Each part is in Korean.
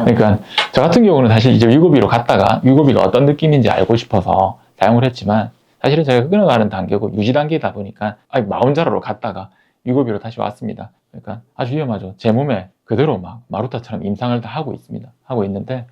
그러니까 저 같은 경우는 사실 이제 위고비로 갔다가 위고비가 어떤 느낌인지 알고 싶어서 사용을 했지만 사실은 제가 끊어가는 단계고 유지 단계다 보니까 마운자로로 갔다가 위고비로 다시 왔습니다. 그러니까 아주 위험하죠. 제 몸에 그대로 막 마루타처럼 임상을 다 하고 있습니다. 하고 있는데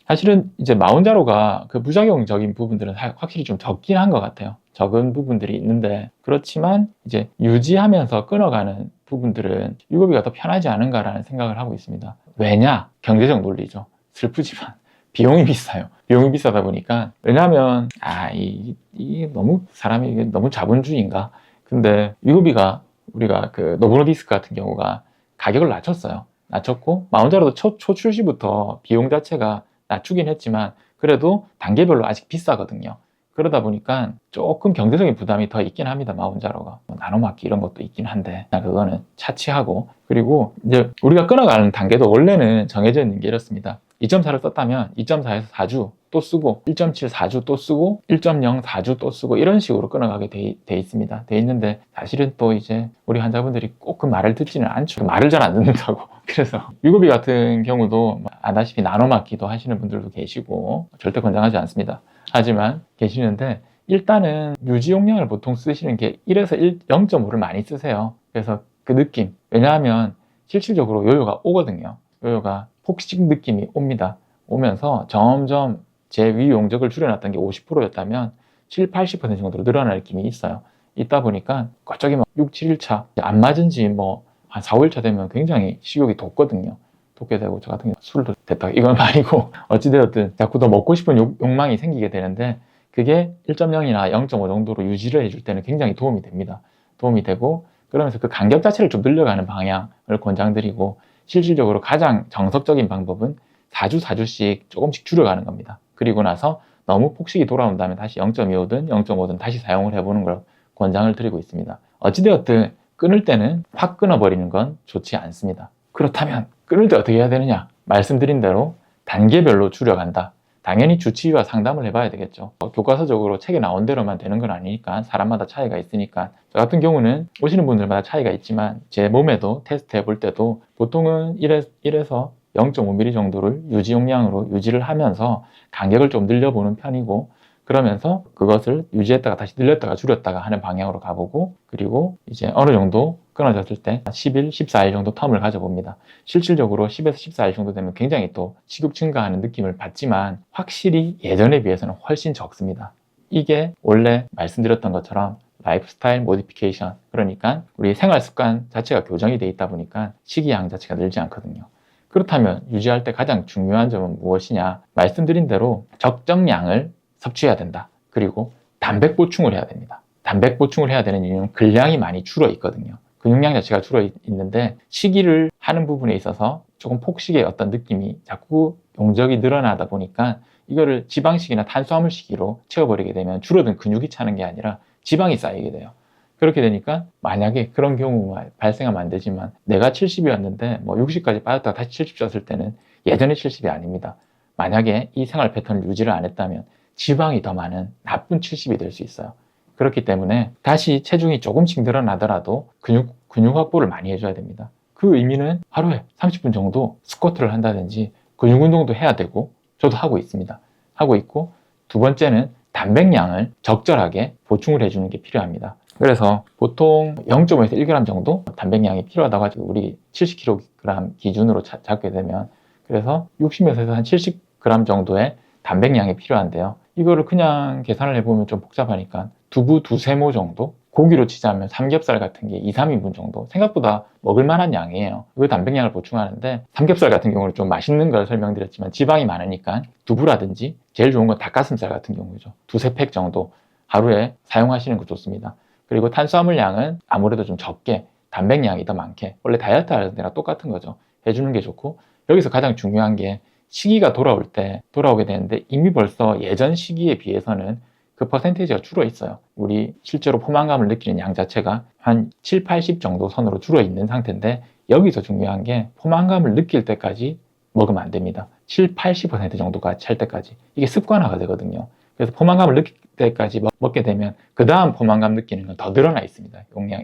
사실은 이제 마운자로가 그 부작용적인 부분들은 확실히 좀 적긴 한 것 같아요. 적은 부분들이 있는데 그렇지만 이제 유지하면서 끊어가는 부분들은 위고비가 더 편하지 않은가라는 생각을 하고 있습니다. 왜냐? 경제적 논리죠. 슬프지만 비용이 비싸요. 비용이 비싸다 보니까 왜냐하면 이 너무 사람이 이게 너무 자본주의인가? 근데 위고비가 우리가 그 노브노디스크 같은 경우가 가격을 낮췄어요. 낮췄고 마운자로도 초 출시부터 비용 자체가 낮추긴 했지만 그래도 단계별로 아직 비싸거든요. 그러다 보니까 조금 경제적인 부담이 더 있긴 합니다. 마운자로가 나노막기 이런 것도 있긴 한데 그거는 차치하고 그리고 이제 우리가 끊어가는 단계도 원래는 정해져 있는 게 이렇습니다. 2.4를 썼다면 2.4에서 4주 또 쓰고 1.7 4주 또 쓰고 1.0 4주 또 쓰고 이런 식으로 끊어가게 돼 있습니다. 돼 있는데 사실은 또 이제 우리 환자분들이 꼭 그 말을 듣지는 않죠. 말을 잘 안 듣는다고. 그래서 위고비 같은 경우도 아다시피 나노막기도 하시는 분들도 계시고 절대 권장하지 않습니다. 하지만 계시는데 일단은 유지 용량을 보통 쓰시는 게 1에서 0.5를 많이 쓰세요. 그래서 그 느낌 왜냐하면 실질적으로 요요가 오거든요. 요요가 폭식 느낌이 옵니다. 오면서 점점 제 위 용적을 줄여놨던 게 50%였다면 7, 80% 정도로 늘어날 느낌이 있어요. 있다 보니까 갑자기 막 6, 7일차 안 맞은 지 뭐 한 4, 5일차 되면 굉장히 식욕이 돋거든요. 돋게 되고 저 같은 경우 술도 됐다 이건 아니고 어찌되었든 자꾸 더 먹고 싶은 욕망이 생기게 되는데 그게 1.0이나 0.5 정도로 유지를 해줄 때는 굉장히 도움이 됩니다. 도움이 되고 그러면서 그 간격 자체를 좀 늘려가는 방향을 권장드리고 실질적으로 가장 정석적인 방법은 4주 4주씩 조금씩 줄여가는 겁니다. 그리고 나서 너무 폭식이 돌아온다면 다시 0.25든 0.5든 다시 사용을 해보는 걸 권장을 드리고 있습니다. 어찌되었든 끊을 때는 확 끊어버리는 건 좋지 않습니다. 그렇다면 끊을 때 어떻게 해야 되느냐? 말씀드린 대로 단계별로 줄여간다. 당연히 주치의와 상담을 해봐야 되겠죠. 교과서적으로 책에 나온 대로만 되는 건 아니니까 사람마다 차이가 있으니까 저 같은 경우는 오시는 분들마다 차이가 있지만 제 몸에도 테스트 해볼 때도 보통은 1에서 0.5mm 정도를 유지 용량으로 유지를 하면서 간격을 좀 늘려보는 편이고 그러면서 그것을 유지했다가 다시 늘렸다가 줄였다가 하는 방향으로 가보고 그리고 이제 어느 정도 끊어졌을 때 10일, 14일 정도 텀을 가져봅니다. 실질적으로 10에서 14일 정도 되면 굉장히 또 식욕 증가하는 느낌을 받지만 확실히 예전에 비해서는 훨씬 적습니다. 이게 원래 말씀드렸던 것처럼 라이프스타일 모디피케이션 그러니까 우리 생활 습관 자체가 교정이 돼 있다 보니까 식이양 자체가 늘지 않거든요. 그렇다면 유지할 때 가장 중요한 점은 무엇이냐? 말씀드린 대로 적정량을 섭취해야 된다. 그리고 단백 보충을 해야 됩니다. 단백 보충을 해야 되는 이유는 근량이 많이 줄어 있거든요. 근육량 자체가 줄어 있는데 식이를 하는 부분에 있어서 조금 폭식의 어떤 느낌이 자꾸 용적이 늘어나다 보니까 이거를 지방식이나 탄수화물식으로 채워버리게 되면 줄어든 근육이 차는 게 아니라 지방이 쌓이게 돼요. 그렇게 되니까 만약에 그런 경우가 발생하면 안 되지만 내가 70이었는데 뭐 60까지 빠졌다가 다시 70 쪘을 때는 예전의 70이 아닙니다. 만약에 이 생활 패턴을 유지를 안 했다면 지방이 더 많은 나쁜 70이 될 수 있어요. 그렇기 때문에 다시 체중이 조금씩 늘어나더라도 근육 확보를 많이 해줘야 됩니다. 그 의미는 하루에 30분 정도 스쿼트를 한다든지 근육 운동도 해야 되고 저도 하고 있습니다. 하고 있고 두 번째는 단백량을 적절하게 보충을 해주는 게 필요합니다. 그래서 보통 0.5에서 1g 정도 단백량이 필요하다고 하죠. 우리 70kg 기준으로 잡게 되면 그래서 60에서 한 70g 정도의 단백량이 필요한데요. 이거를 그냥 계산을 해보면 좀 복잡하니까 두부 두세 모 정도? 고기로 치자면 삼겹살 같은 게 2, 3인분 정도 생각보다 먹을 만한 양이에요. 그 단백량을 보충하는데 삼겹살 같은 경우는 좀 맛있는 걸 설명드렸지만 지방이 많으니까 두부라든지 제일 좋은 건 닭가슴살 같은 경우죠. 두세 팩 정도 하루에 사용하시는 거 좋습니다. 그리고 탄수화물 양은 아무래도 좀 적게 단백량이 더 많게 원래 다이어트 하는 데랑 똑같은 거죠. 해주는 게 좋고 여기서 가장 중요한 게 시기가 돌아오게 되는데 이미 벌써 예전 시기에 비해서는 그 퍼센테이지가 줄어 있어요. 우리 실제로 포만감을 느끼는 양 자체가 한 7, 80 정도 선으로 줄어 있는 상태인데 여기서 중요한 게 포만감을 느낄 때까지 먹으면 안 됩니다. 7, 80% 정도가 찰 때까지 이게 습관화가 되거든요. 그래서 포만감을 느낄 때까지 먹게 되면 그 다음 포만감 느끼는 건 더 늘어나 있습니다.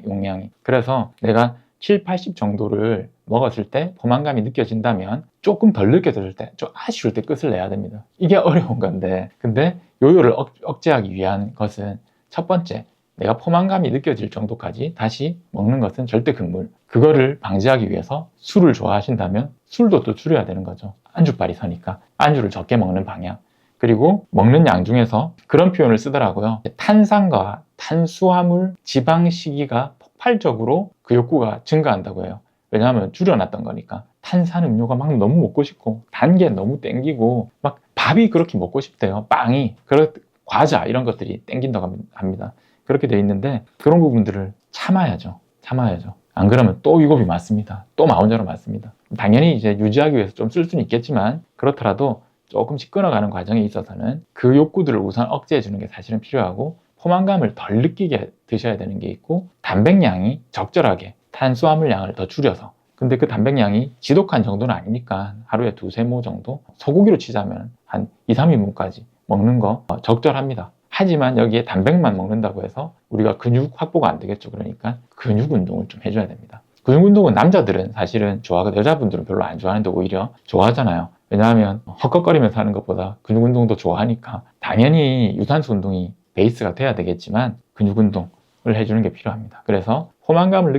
용량이. 그래서 내가 7, 80 정도를 먹었을 때 포만감이 느껴진다면 조금 덜 느껴질 때, 좀 아쉬울 때 끝을 내야 됩니다. 이게 어려운 건데, 근데 요요를 억제하기 위한 것은 첫 번째, 내가 포만감이 느껴질 정도까지 다시 먹는 것은 절대 금물. 그거를 방지하기 위해서 술을 좋아하신다면 술도 또 줄여야 되는 거죠. 안주빨이 서니까 안주를 적게 먹는 방향. 그리고 먹는 양 중에서 그런 표현을 쓰더라고요. 탄산과 탄수화물, 지방 시기가 폭발적으로 그 욕구가 증가한다고 해요. 왜냐하면 줄여놨던 거니까. 탄산 음료가 막 너무 먹고 싶고, 단 게 너무 땡기고, 막 밥이 그렇게 먹고 싶대요. 빵이. 과자 이런 것들이 땡긴다고 합니다. 그렇게 돼 있는데 그런 부분들을 참아야죠. 안 그러면 또 위급이 맞습니다. 또 마운자로 맞습니다. 당연히 이제 유지하기 위해서 좀 쓸 수는 있겠지만 그렇더라도 조금씩 끊어가는 과정에 있어서는 그 욕구들을 우선 억제해 주는 게 사실은 필요하고, 포만감을 덜 느끼게 드셔야 되는 게 있고, 단백량이 적절하게 탄수화물 양을 더 줄여서, 근데 그 단백량이 지독한 정도는 아니니까 하루에 2-3모 정도, 소고기로 치자면 한 2-3인분까지 먹는 거 적절합니다. 하지만 여기에 단백만 먹는다고 해서 우리가 근육 확보가 안 되겠죠. 그러니까 근육 운동을 좀 해줘야 됩니다. 근육 운동은 남자들은 사실은 좋아하고 여자분들은 별로 안 좋아하는데 오히려 좋아하잖아요. 왜냐하면 헉헉거리면서 하는 것보다 근육 운동도 좋아하니까 당연히 유산소 운동이 베이스가 돼야 되겠지만 근육 운동을 해주는 게 필요합니다. 그래서 포만감을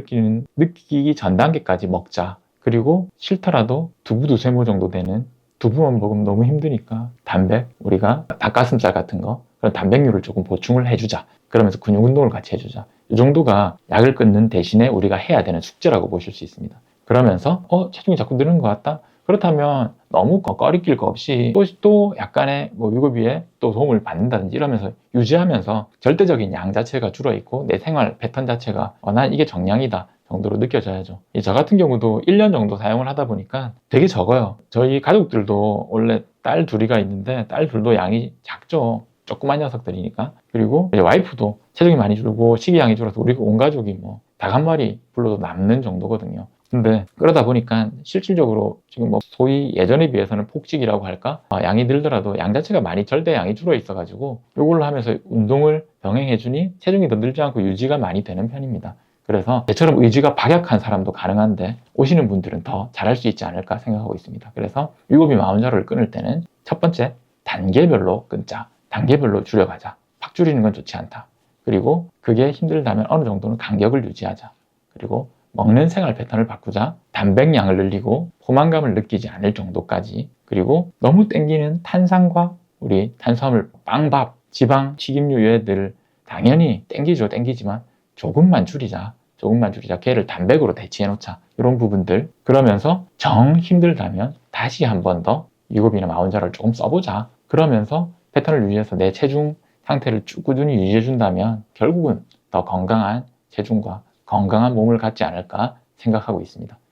느끼기 전 단계까지 먹자. 그리고 싫더라도 두부 2-3모 정도 되는, 두부만 먹으면 너무 힘드니까 단백, 우리가 닭가슴살 같은 거, 그런 단백류를 조금 보충을 해주자. 그러면서 근육 운동을 같이 해주자. 이 정도가 약을 끊는 대신에 우리가 해야 되는 숙제라고 보실 수 있습니다. 그러면서 체중이 자꾸 느는 것 같다? 그렇다면 너무 꺼리낄 거 없이 또 약간의 위급위에 또 도움을 받는다든지 이러면서 유지하면서 절대적인 양 자체가 줄어있고 내 생활 패턴 자체가 난 이게 정량이다 정도로 느껴져야죠. 저 같은 경우도 1년 정도 사용을 하다 보니까 되게 적어요. 저희 가족들도 원래 딸 둘이가 있는데 딸 둘도 양이 작죠. 조그만 녀석들이니까. 그리고 이제 와이프도 체중이 많이 줄고 식이양이 줄어서 우리 온 가족이 닭 한 마리 불러도 남는 정도거든요. 근데 그러다 보니까 실질적으로 지금 소위 예전에 비해서는 폭식이라고 할까? 양이 늘더라도 양 자체가 많이 절대 양이 줄어 있어가지고 이걸로 하면서 운동을 병행해주니 체중이 더 늘지 않고 유지가 많이 되는 편입니다. 그래서 저처럼 의지가 박약한 사람도 가능한데 오시는 분들은 더 잘할 수 있지 않을까 생각하고 있습니다. 그래서 위고비 마운자로를 끊을 때는 첫 번째, 단계별로 끊자. 단계별로 줄여가자. 팍 줄이는 건 좋지 않다. 그리고 그게 힘들다면 어느 정도는 간격을 유지하자. 그리고 먹는 생활 패턴을 바꾸자. 단백량을 늘리고 포만감을 느끼지 않을 정도까지. 그리고 너무 땡기는 탄산과 우리 탄수화물, 빵밥, 지방, 튀김류 얘들 당연히 땡기지만 조금만 줄이자. 걔를 단백으로 대체해 놓자. 이런 부분들. 그러면서 정 힘들다면 다시 한 번 더 위고비나 마운자를 조금 써보자. 그러면서 패턴을 유지해서 내 체중 상태를 쭉 꾸준히 유지해 준다면 결국은 더 건강한 체중과 건강한 몸을 갖지 않을까 생각하고 있습니다.